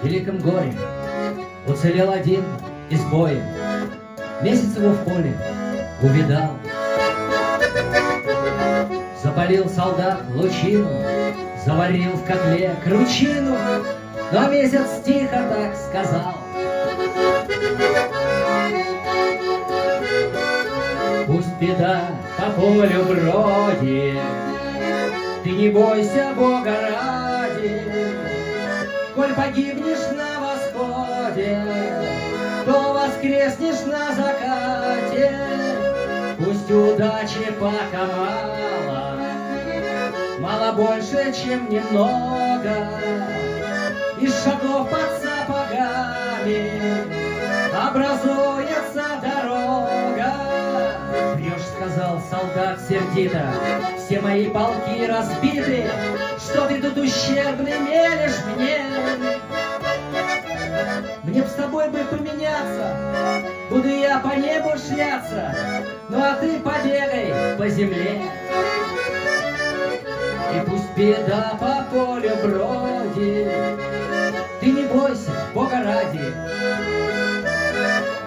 великом горе уцелел один из боя. Месяц его в поле увидал. Запалил солдат лучину, заварил в котле кручину, но месяц тихо так сказал: пусть беда по полю бродит, ты не бойся Бога ради. Коль погибнешь на восходе, то воскреснешь на закате. Пусть удачи пока мало, мало больше, чем немного, из шагов под сапогами образуется дорога. Врешь, сказал солдат сердито, все мои полки разбиты, что ты тут ущербный мелешь мне? Мне б с тобой бы поменяться, буду я по небу шляться, ну а ты побегай по земле. И пусть беда по полю бродит, ты не бойся, Бога ради.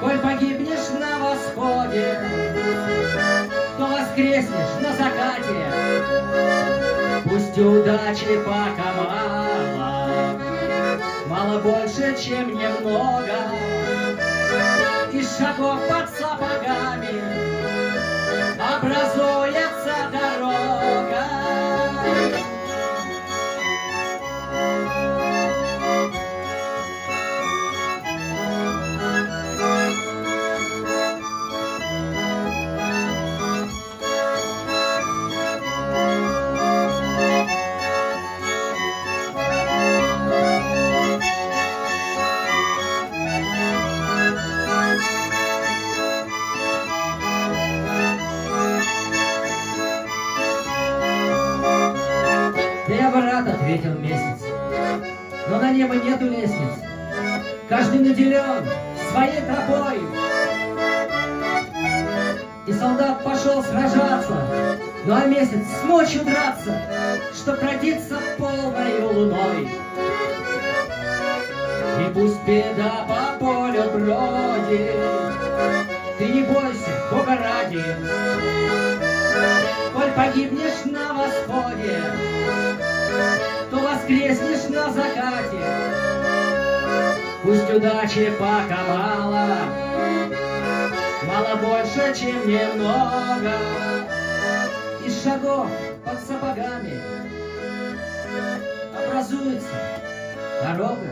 Коль погибнешь на восходе, то воскреснешь на закате. Пусть удачи пока мало, мало больше, чем немного, из шагов под сапогами образуется дорога. Я, брат, ответил месяц, но на небо нету лестниц, каждый наделен своей тропой. И солдат пошел сражаться, ну а месяц с ночью драться, чтоб родиться полной луной. И пусть беда по полю бродит, ты не бойся, Бога ради. Коль погибнешь на восходе, то воскреснешь на закате. Пусть удачи пока мало, мало больше, чем немного, из шагов под сапогами образуется дорога.